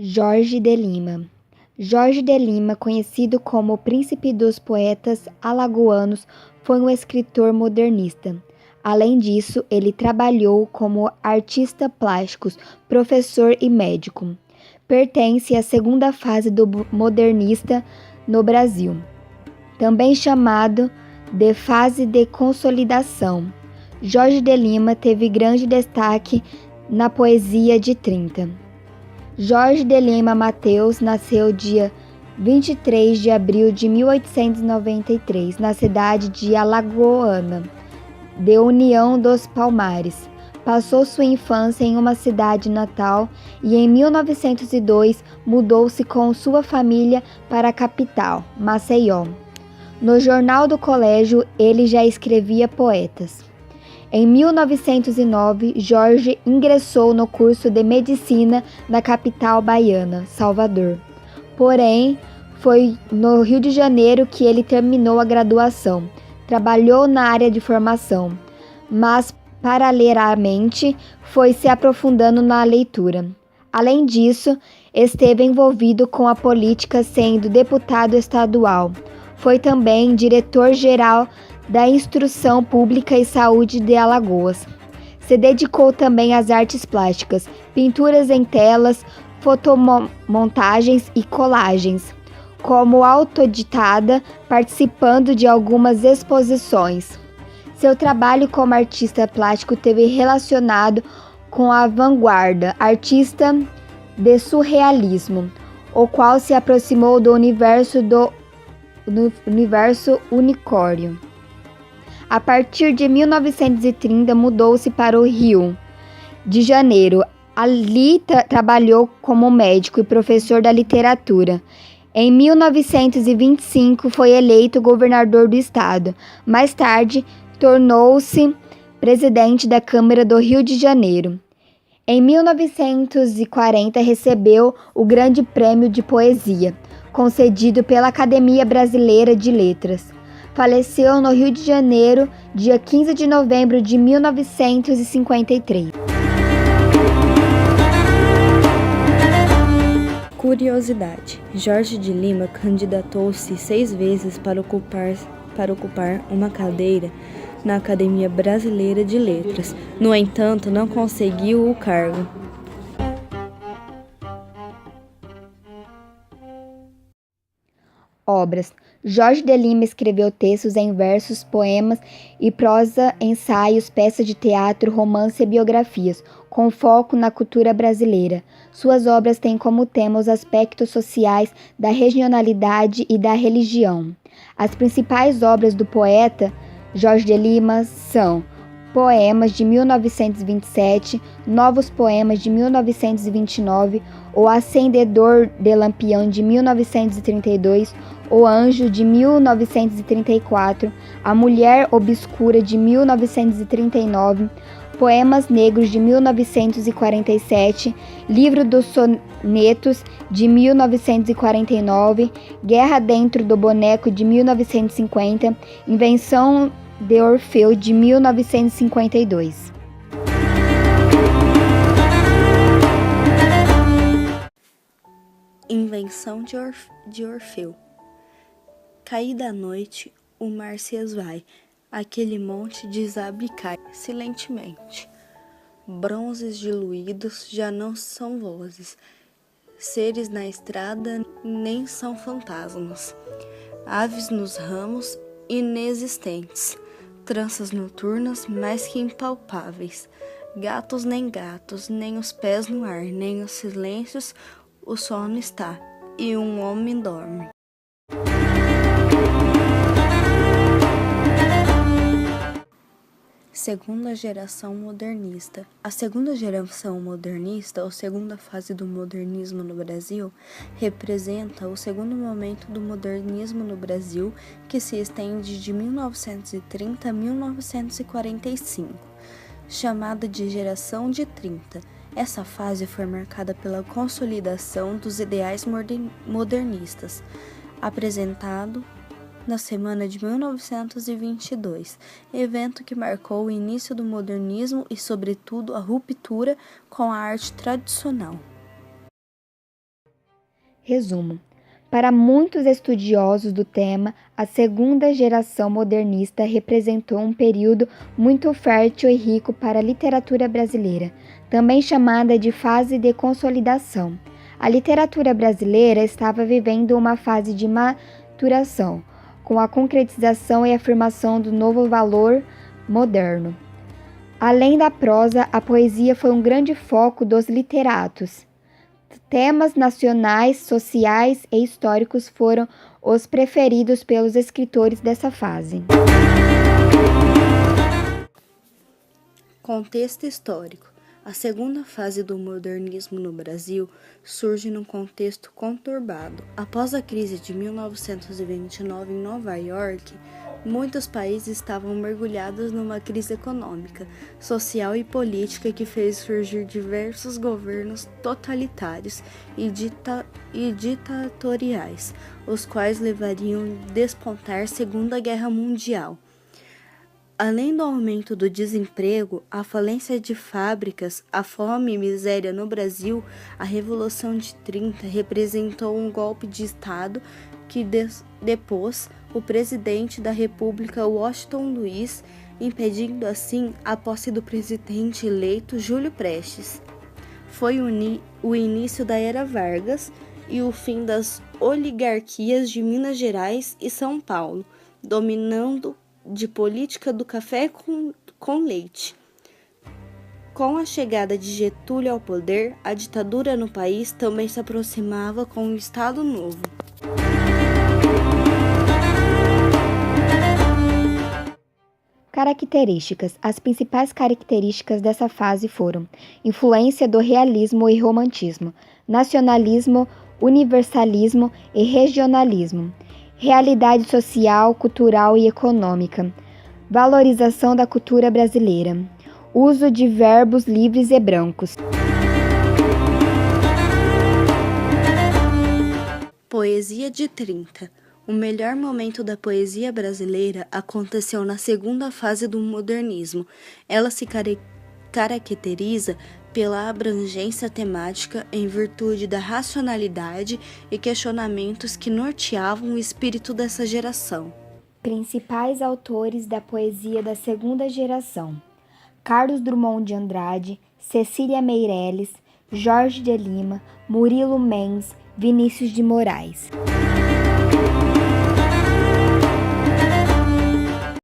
Jorge de Lima. Jorge de Lima, conhecido como o príncipe dos poetas alagoanos, foi um escritor modernista. Além disso, ele trabalhou como artista plástico, professor e médico. Pertence à segunda fase do modernista no Brasil, também chamado de fase de consolidação. Jorge de Lima teve grande destaque na poesia de 30. Jorge de Lima Mateus nasceu dia 23 de abril de 1893, na cidade de Alagoana, de União dos Palmares. Passou sua infância em uma cidade natal e em 1902 mudou-se com sua família para a capital, Maceió. No jornal do colégio, ele já escrevia poetas. Em 1909, Jorge ingressou no curso de medicina na capital baiana, Salvador. Porém, foi no Rio de Janeiro que ele terminou a graduação. Trabalhou na área de formação, mas paralelamente foi se aprofundando na leitura. Além disso, esteve envolvido com a política, sendo deputado estadual. Foi também diretor-geral da Instrução Pública e Saúde de Alagoas. Se dedicou também às artes plásticas, pinturas em telas, fotomontagens e colagens, como autoditada, participando de algumas exposições. Seu trabalho como artista plástico teve relacionado com a vanguarda artista de surrealismo, o qual se aproximou do universo unicórnio. A partir de 1930, mudou-se para o Rio de Janeiro. Ali trabalhou como médico e professor da literatura. Em 1925, foi eleito governador do estado. Mais tarde, tornou-se presidente da Câmara do Rio de Janeiro. Em 1940, recebeu o Grande Prêmio de Poesia, concedido pela Academia Brasileira de Letras. Faleceu no Rio de Janeiro, dia 15 de novembro de 1953. Curiosidade: Jorge de Lima candidatou-se 6 vezes para ocupar uma cadeira na Academia Brasileira de Letras. No entanto, não conseguiu o cargo. Obras. Jorge de Lima escreveu textos em versos, poemas e prosa, ensaios, peças de teatro, romance e biografias, com foco na cultura brasileira. Suas obras têm como tema os aspectos sociais da regionalidade e da religião. As principais obras do poeta Jorge de Lima são Poemas de 1927, Novos Poemas de 1929, O Acendedor de Lampião de 1932, O Anjo de 1934, A Mulher Obscura de 1939, Poemas Negros de 1947, Livro dos Sonetos de 1949, Guerra Dentro do Boneco de 1950, Invenção de Orfeu de 1952. Invenção de Orfeu. Caída a noite, o mar se esvai, aquele monte desabre e cai silentemente. Bronzes diluídos já não são vozes, seres na estrada nem são fantasmas, aves nos ramos inexistentes, tranças noturnas mais que impalpáveis, gatos, nem os pés no ar, nem os silêncios, o sono está, e um homem dorme. Segunda geração modernista. A segunda geração modernista, ou segunda fase do modernismo no Brasil, representa o segundo momento do modernismo no Brasil, que se estende de 1930 a 1945, chamada de Geração de 30. Essa fase foi marcada pela consolidação dos ideais modernistas, apresentado na semana de 1922, evento que marcou o início do modernismo e, sobretudo, a ruptura com a arte tradicional. Resumo. Para muitos estudiosos do tema, a segunda geração modernista representou um período muito fértil e rico para a literatura brasileira, também chamada de fase de consolidação. A literatura brasileira estava vivendo uma fase de maturação, com a concretização e afirmação do novo valor moderno. Além da prosa, a poesia foi um grande foco dos literatos. Temas nacionais, sociais e históricos foram os preferidos pelos escritores dessa fase. Contexto histórico. A segunda fase do modernismo no Brasil surge num contexto conturbado. Após a crise de 1929 em Nova York, muitos países estavam mergulhados numa crise econômica, social e política que fez surgir diversos governos totalitários e ditatoriais, os quais levariam a despontar a Segunda Guerra Mundial. Além do aumento do desemprego, a falência de fábricas, a fome e miséria no Brasil, a Revolução de 30 representou um golpe de Estado que depôs o presidente da República, Washington Luiz, impedindo assim a posse do presidente eleito Júlio Prestes. Foi o início da Era Vargas e o fim das oligarquias de Minas Gerais e São Paulo, dominando de política do café com leite. Com a chegada de Getúlio ao poder, a ditadura no país também se aproximava com o Estado Novo. Características. As principais características dessa fase foram influência do realismo e romantismo, nacionalismo, universalismo e regionalismo, realidade social, cultural e econômica, valorização da cultura brasileira, uso de verbos livres e brancos. Poesia de 30. O melhor momento da poesia brasileira aconteceu na segunda fase do modernismo. Ela se caracteriza pela abrangência temática em virtude da racionalidade e questionamentos que norteavam o espírito dessa geração. Principais autores da poesia da segunda geração: Carlos Drummond de Andrade, Cecília Meirelles, Jorge de Lima, Murilo Mendes, Vinícius de Moraes.